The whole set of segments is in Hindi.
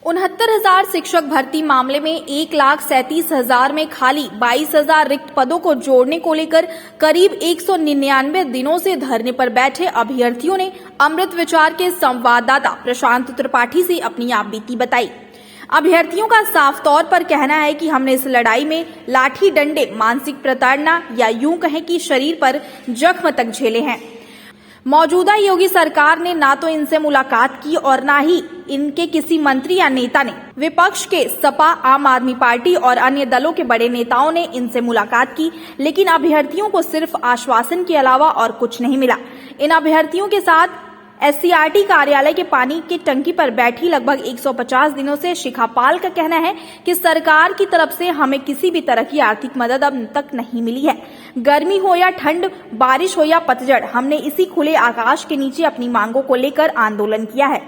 69,000 शिक्षक भर्ती मामले में 1,37,000 में खाली 22,000 रिक्त पदों को जोड़ने को लेकर करीब 199 दिनों से धरने पर बैठे अभ्यर्थियों ने अमृत विचार के संवाददाता प्रशांत त्रिपाठी से अपनी आप बीती बताई। अभ्यर्थियों का साफ तौर पर कहना है कि हमने इस लड़ाई में लाठी डंडे, मानसिक प्रताड़ना या यूं कहें कि शरीर पर जख्म तक झेले हैं। मौजूदा योगी सरकार ने ना तो इनसे मुलाकात की और ना ही इनके किसी मंत्री या नेता ने। विपक्ष के सपा, आम आदमी पार्टी और अन्य दलों के बड़े नेताओं ने इनसे मुलाकात की, लेकिन अभ्यर्थियों को सिर्फ आश्वासन के अलावा और कुछ नहीं मिला। इन अभ्यर्थियों के साथ SCRT कार्यालय के पानी की टंकी पर बैठी लगभग 150 दिनों से शिखा पाल का कहना है कि सरकार की तरफ से हमें किसी भी तरह की आर्थिक मदद अब तक नहीं मिली है। गर्मी हो या ठंड, बारिश हो या पतझड़, हमने इसी खुले आकाश के नीचे अपनी मांगों को लेकर आंदोलन किया है।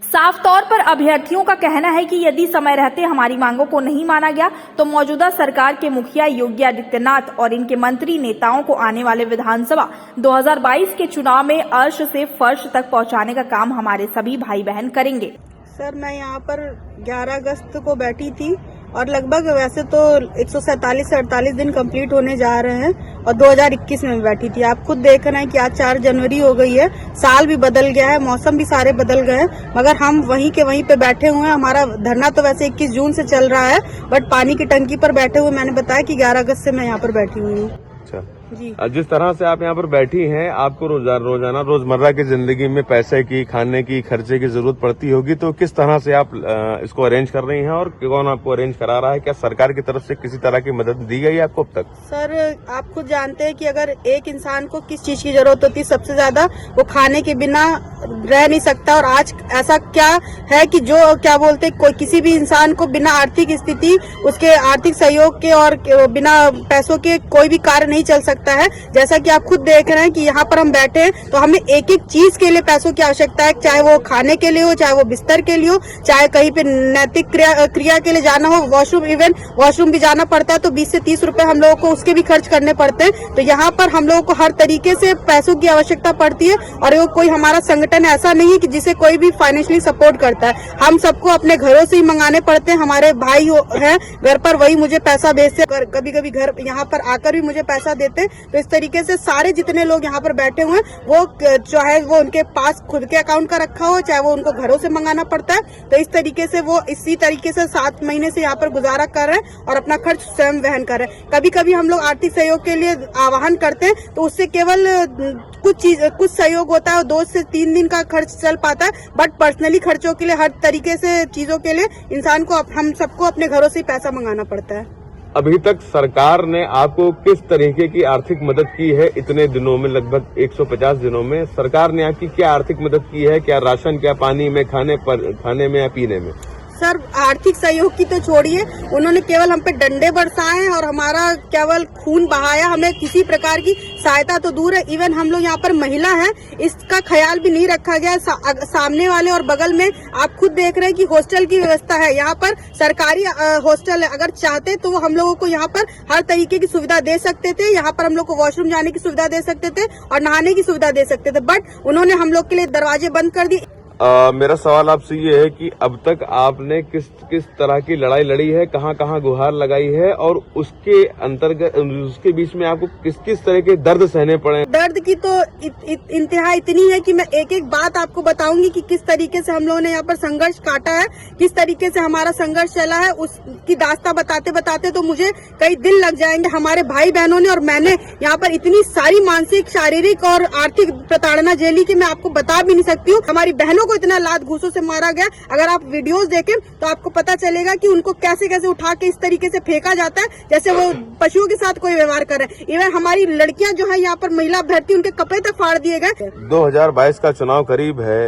साफ तौर पर अभ्यर्थियों का कहना है कि यदि समय रहते हमारी मांगों को नहीं माना गया तो मौजूदा सरकार के मुखिया योगी आदित्यनाथ और इनके मंत्री नेताओं को आने वाले विधानसभा 2022 के चुनाव में अर्श से फर्श तक पहुंचाने का काम हमारे सभी भाई बहन करेंगे। सर, मैं यहाँ पर 11 अगस्त को बैठी थी और लगभग वैसे तो 147 से 48 दिन कंप्लीट होने जा रहे हैं और 2021 में बैठी थी। आप खुद देख रहे हैं कि आज 4 जनवरी हो गई है, साल भी बदल गया है, मौसम भी सारे बदल गए हैं, मगर हम वहीं के वहीं पे बैठे हुए हैं। हमारा धरना तो वैसे 21 जून से चल रहा है, बट पानी की टंकी पर बैठे हुए मैंने बताया कि 11 अगस्त से मैं यहाँ पर बैठी हुई हूँ। जी, जिस तरह से आप यहाँ पर बैठी हैं, आपको रोजाना रोजमर्रा की जिंदगी में पैसे की, खाने की, खर्चे की जरूरत पड़ती होगी, तो किस तरह से आप इसको अरेंज कर रही हैं और कौन आपको अरेंज करा रहा है? क्या सरकार की तरफ से किसी तरह की मदद दी गई है आपको अब तक? सर, आप खुद जानते हैं कि अगर एक इंसान को किस चीज की जरूरत होती है सबसे ज्यादा, वो खाने के बिना रह नहीं सकता। और आज ऐसा क्या है कि जो क्या बोलते कोई किसी भी इंसान को बिना आर्थिक स्थिति, उसके आर्थिक सहयोग के और बिना पैसों के कोई भी कार्य नहीं चल सकता है। जैसा कि आप खुद देख रहे हैं कि यहाँ पर हम बैठे हैं तो हमें एक एक चीज के लिए पैसों की आवश्यकता है, चाहे वो खाने के लिए हो, चाहे वो बिस्तर के लिए हो, चाहे कहीं पे नैतिक क्रिया के लिए जाना हो, वॉशरूम भी जाना पड़ता है तो 20 से 30 रुपए हम लोगों को उसके भी खर्च करने पड़ते हैं। तो यहाँ पर हम लोगों को हर तरीके से पैसों की आवश्यकता पड़ती है और वो कोई हमारा संगठन ऐसा नहीं है कि जिसे कोई भी फाइनेंशियली सपोर्ट करता है। हम सबको अपने घरों से ही मंगाने पड़ते हैं। हमारे भाई हैं घर पर, वही मुझे पैसा भेजते, कभी कभी घर यहाँ पर आकर भी मुझे पैसा देते हैं। तो इस तरीके से सारे जितने लोग यहाँ पर बैठे हुए हैं, वो चाहे वो उनके पास खुद के अकाउंट का रखा हो, चाहे वो उनको घरों से मंगाना पड़ता है। तो इस तरीके से वो इसी तरीके से 7 महीने से यहाँ पर गुजारा कर रहे हैं और अपना खर्च स्वयं वहन कर रहे हैं। कभी कभी हम लोग आर्थिक सहयोग के लिए आह्वान करते हैं तो उससे केवल कुछ सहयोग होता है, 2 से 3 दिन का खर्च चल पाता है, बट पर्सनली खर्चों के लिए, हर तरीके से चीजों के लिए इंसान को, हम सबको अपने घरों से ही पैसा मंगाना पड़ता है। अभी तक सरकार ने आपको किस तरीके की आर्थिक मदद की है? इतने दिनों में, लगभग 150 दिनों में सरकार ने आपकी क्या आर्थिक मदद की है? क्या राशन, क्या पानी में, खाने में या पीने में? सर, आर्थिक सहयोग की तो छोड़िए, उन्होंने केवल हम पे डंडे बरसाए और हमारा केवल खून बहाया। हमें किसी प्रकार की सहायता तो दूर है, इवन हम लोग यहाँ पर महिला हैं, इसका ख्याल भी नहीं रखा गया। सामने वाले और बगल में आप खुद देख रहे हैं कि हॉस्टल की व्यवस्था है, यहाँ पर सरकारी हॉस्टल है। अगर चाहते तो वो हम लोगों को यहाँ पर हर तरीके की सुविधा दे सकते थे। यहाँ पर हम लोग को वॉशरूम जाने की सुविधा दे सकते थे और नहाने की सुविधा दे सकते थे, बट उन्होंने हम लोग के लिए दरवाजे बंद कर दिए। मेरा सवाल आपसे ये है कि अब तक आपने किस तरह की लड़ाई लड़ी है, कहाँ गुहार लगाई है और उसके अंतर्गत, उसके बीच में आपको किस तरह के दर्द सहने पड़े? दर्द की तो इंतहा इतनी है कि मैं एक एक बात आपको बताऊंगी कि किस तरीके से हम लोगों ने यहाँ पर संघर्ष काटा है, किस तरीके से हमारा संघर्ष चला है। उसकी दास्ता बताते बताते तो मुझे कई दिन लग जाएंगे। हमारे भाई बहनों ने और मैंने यहाँ पर इतनी सारी मानसिक, शारीरिक और आर्थिक प्रताड़ना झेली कि मैं आपको बता भी नहीं सकती हूँ। हमारी बहनों को इतना लात घूसों से मारा गया, अगर आप वीडियोस देखें तो आपको पता चलेगा कि उनको कैसे कैसे उठा के इस तरीके से फेंका जाता है जैसे वो पशुओं के साथ कोई व्यवहार कर रहे हैं। इवन हमारी लड़कियां जो है यहाँ पर महिला अभ्यर्थी, उनके कपड़े तक फाड़ दिए गए। 2022 का चुनाव करीब है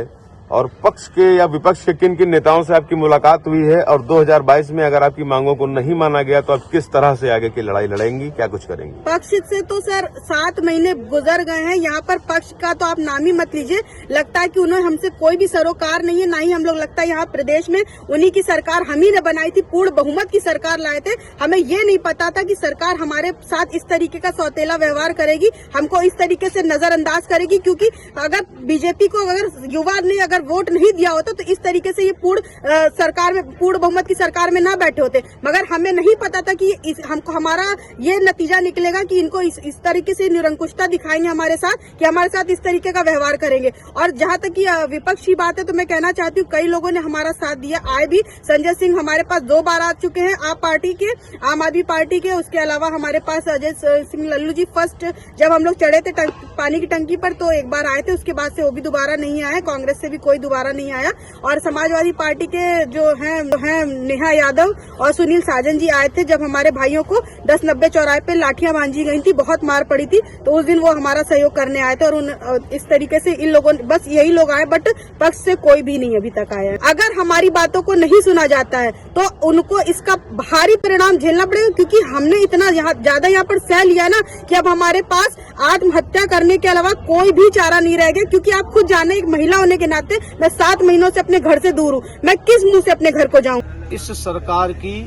और पक्ष के या विपक्ष के किन नेताओं से आपकी मुलाकात हुई है? और 2022 में अगर आपकी मांगों को नहीं माना गया तो आप किस तरह से आगे की लड़ाई लड़ेंगी, क्या कुछ करेंगी? पक्ष से तो सर 7 महीने गुजर गए हैं। यहाँ पर पक्ष का तो आप नाम ही मत लीजिए। लगता है कि उन्होंने हमसे कोई भी सरोकार नहीं है, ना ही हम लोग, लगता है यहाँ प्रदेश में उन्हीं की सरकार हम ही ने बनाई थी, पूर्ण बहुमत की सरकार लाए थे। हमें ये नहीं पता था कि सरकार हमारे साथ इस तरीके का सौतेला व्यवहार करेगी, हमको इस तरीके से नजरअंदाज करेगी। क्योंकि अगर बीजेपी को, अगर युवा ने अगर अगर वोट नहीं दिया होता तो इस तरीके से ये पूर्ण बहुमत की सरकार में ना बैठे होते। मगर हमें नहीं पता था कि हमको हमारा ये नतीजा निकलेगा कि इनको इस तरीके से निरंकुशता दिखाएंगे हमारे साथ, कि हमारे साथ इस तरीके का व्यवहार करेंगे। और जहां तक कि विपक्ष की बात है तो मैं कहना चाहती हूँ कई लोगों ने हमारा साथ दिया, आए भी। संजय सिंह हमारे पास 2 बार आ चुके हैं आम आदमी पार्टी के। उसके अलावा हमारे पास अजय सिंह लल्लू जी फर्स्ट जब हम लोग चढ़े थे पानी की टंकी पर तो एक बार आए थे, उसके बाद से वो भी दोबारा नहीं आए। कांग्रेस से भी कोई दोबारा नहीं आया। और समाजवादी पार्टी के जो हैं नेहा यादव और सुनील साजन जी आए थे जब हमारे भाइयों को 10-90 चौराहे पे लाठियां भांजी गई थी, बहुत मार पड़ी थी, तो उस दिन वो हमारा सहयोग करने आए थे। और इस तरीके से इन लोगों बस यही लोग आए, बट पक्ष से कोई भी नहीं अभी तक आया। अगर हमारी बातों को नहीं सुना जाता है तो उनको इसका भारी परिणाम झेलना पड़ेगा, क्योंकि हमने इतना ज्यादा यहाँ पर सह लिया ना कि अब हमारे पास आत्महत्या करने के अलावा कोई भी चारा नहीं रह गया। क्योंकि आप खुद जाने, एक महिला होने के नाते मैं 7 महीनों से अपने घर से दूर हूँ, मैं किस मुंह से अपने घर को जाऊँ। इस सरकार की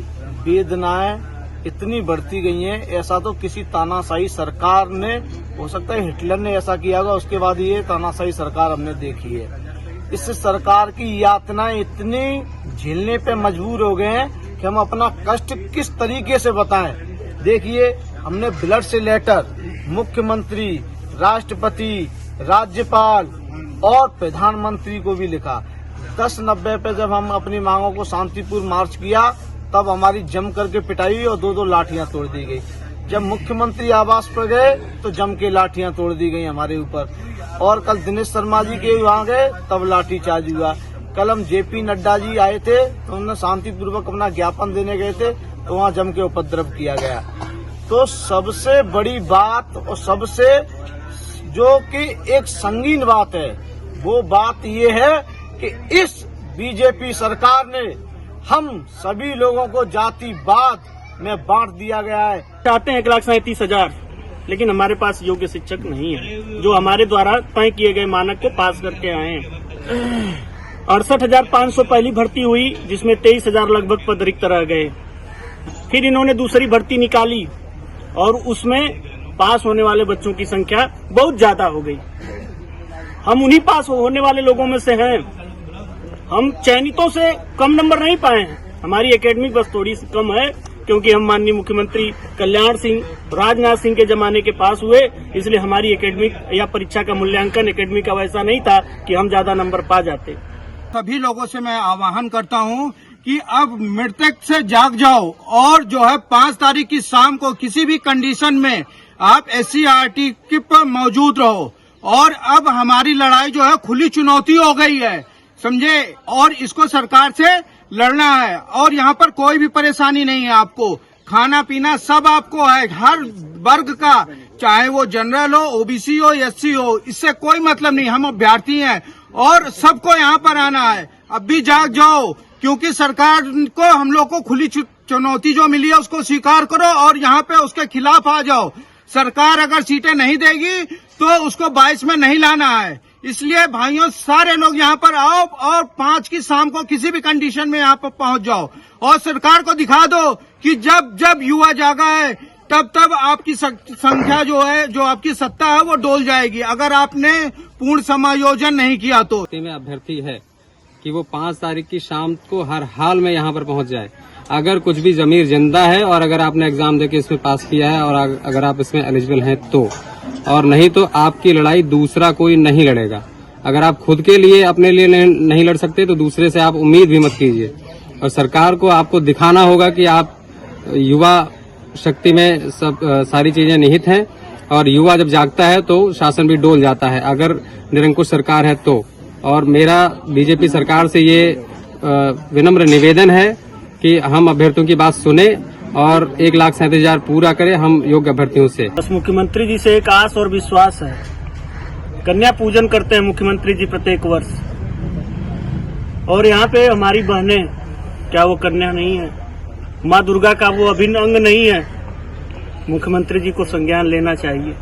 वेदनाएं इतनी बढ़ती गई हैं, ऐसा तो किसी तानाशाही सरकार ने, हो सकता है हिटलर ने ऐसा किया होगा, उसके बाद ये तानाशाही सरकार हमने देखी है। इस सरकार की यातनाएं इतनी झेलने पे मजबूर हो गए हैं कि हम अपना कष्ट किस तरीके से बताएं। देखिए, हमने ब्लड से लेटर मुख्यमंत्री, राष्ट्रपति, राज्यपाल और प्रधानमंत्री को भी लिखा। 10-90 पे जब हम अपनी मांगों को शांतिपूर्ण मार्च किया तब हमारी जम करके पिटाई हुई और 2-2 लाठियां तोड़ दी गई। जब मुख्यमंत्री आवास पर गए तो जम के लाठियां तोड़ दी गई हमारे ऊपर। और कल दिनेश शर्मा जी के वहाँ गए तब लाठीचार्ज हुआ। कल हम JP नड्डा जी आए थे तो उन्होंने शांतिपूर्वक अपना ज्ञापन देने गए थे तो वहाँ जम के उपद्रव किया गया। तो सबसे बड़ी बात और सबसे जो कि एक संगीन बात है, वो बात ये है कि इस बीजेपी सरकार ने हम सभी लोगों को जातिवाद में बांट दिया गया है। चाहते हैं 1,37,000, लेकिन हमारे पास योग्य शिक्षक नहीं है जो हमारे द्वारा तय किए गए मानक को पास करके आए हैं। 68,500 पहली भर्ती हुई, जिसमें 23,000 लगभग पद रिक्त रह गए। फिर इन्होंने दूसरी भर्ती निकाली और उसमें पास होने वाले बच्चों की संख्या बहुत ज्यादा हो गई। हम उन्हीं पास होने वाले लोगों में से हैं। हम चयनितों से कम नंबर नहीं पाए हैं। हमारी एकेडमी बस थोड़ी सी कम है, क्योंकि हम माननीय मुख्यमंत्री कल्याण सिंह, राजनाथ सिंह के जमाने के पास हुए, इसलिए हमारी एकेडमिक या परीक्षा का मूल्यांकन एकेडमी का वैसा नहीं था कि हम ज्यादा नंबर पा जाते। सभी लोगों से मैं आह्वान करता हूं कि अब मृतक से जाग जाओ और जो है 5 तारीख की शाम को किसी भी कंडीशन में आप SC/RT पर मौजूद रहो। और अब हमारी लड़ाई जो है खुली चुनौती हो गई है, समझे, और इसको सरकार से लड़ना है। और यहाँ पर कोई भी परेशानी नहीं है, आपको खाना पीना सब आपको है, हर वर्ग का, चाहे वो जनरल हो, OBC हो, SC हो, इससे कोई मतलब नहीं। हम अभ्यर्थी हैं और सबको यहाँ पर आना है। अब भी जाग जाओ, क्योंकि सरकार को, हम लोग को खुली चुनौती जो मिली है उसको स्वीकार करो और यहाँ पे उसके खिलाफ आ जाओ। सरकार अगर सीटें नहीं देगी तो उसको 22 में नहीं लाना है। इसलिए भाइयों, सारे लोग यहाँ पर आओ और 5 की शाम को किसी भी कंडीशन में यहाँ पर पहुंच जाओ और सरकार को दिखा दो कि जब जब युवा जागा है तब तब आपकी संख्या जो है, जो आपकी सत्ता है, वो डोल जाएगी अगर आपने पूर्ण समायोजन नहीं किया तो। में अभ्यर्थी है कि वो 5 तारीख की शाम को हर हाल में यहाँ पर पहुंच जाए। अगर कुछ भी जमीर जिंदा है और अगर आपने एग्जाम देके इसमें पास किया है और अगर आप इसमें एलिजिबल हैं तो, और नहीं तो आपकी लड़ाई दूसरा कोई नहीं लड़ेगा। अगर आप खुद के लिए, अपने लिए नहीं लड़ सकते तो दूसरे से आप उम्मीद भी मत कीजिए। और सरकार को आपको दिखाना होगा कि आप युवा शक्ति में सब सारी चीजें निहित हैं और युवा जब जागता है तो शासन भी डोल जाता है, अगर निरंकुश सरकार है तो। और मेरा बीजेपी सरकार से ये विनम्र निवेदन है कि हम अभ्यर्थियों की बात सुने और 1,37,000 पूरा करें हम योग्य अभ्यर्थियों से। बस मुख्यमंत्री जी से एक आस और विश्वास है। कन्या पूजन करते हैं मुख्यमंत्री जी प्रत्येक वर्ष, और यहाँ पे हमारी बहनें, क्या वो कन्या नहीं है? माँ दुर्गा का वो अभिन्न अंग नहीं है? मुख्यमंत्री जी को संज्ञान लेना चाहिए।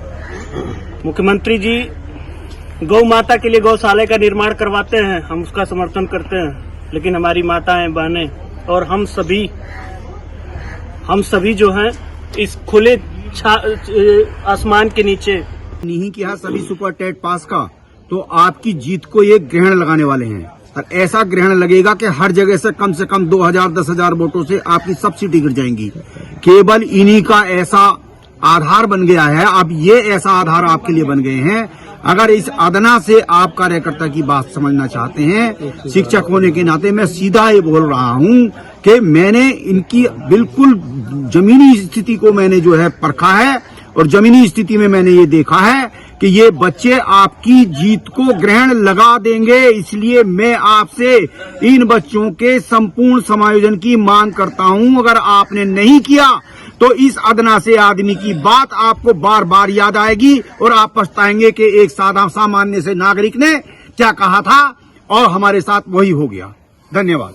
मुख्यमंत्री जी गौ माता के लिए गौशाला का निर्माण करवाते हैं, हम उसका समर्थन करते हैं, लेकिन हमारी माताएं, बहनें और हम सभी जो हैं इस खुले आसमान के नीचे नहीं किया सभी सुपर टेट पास का, तो आपकी जीत को ये ग्रहण लगाने वाले हैं। और ऐसा ग्रहण लगेगा कि हर जगह से कम 2000 10,000 वोटों से आपकी सब सीटें गिर जाएंगी। केवल इन्हीं का ऐसा आधार बन गया है। अब ये ऐसा आधार आपके लिए बन गए हैं। अगर इस अदना से आप कार्यकर्ता की बात समझना चाहते हैं, शिक्षक होने के नाते मैं सीधा ये बोल रहा हूं कि मैंने इनकी बिल्कुल जमीनी स्थिति को मैंने जो है परखा है और जमीनी स्थिति में मैंने ये देखा है कि ये बच्चे आपकी जीत को ग्रहण लगा देंगे। इसलिए मैं आपसे इन बच्चों के संपूर्ण समायोजन की मांग करता हूं। अगर आपने नहीं किया तो इस अदना से आदमी की बात आपको बार बार याद आएगी और आप पछताएंगे कि एक सामान्य से नागरिक ने क्या कहा था और हमारे साथ वही हो गया। धन्यवाद।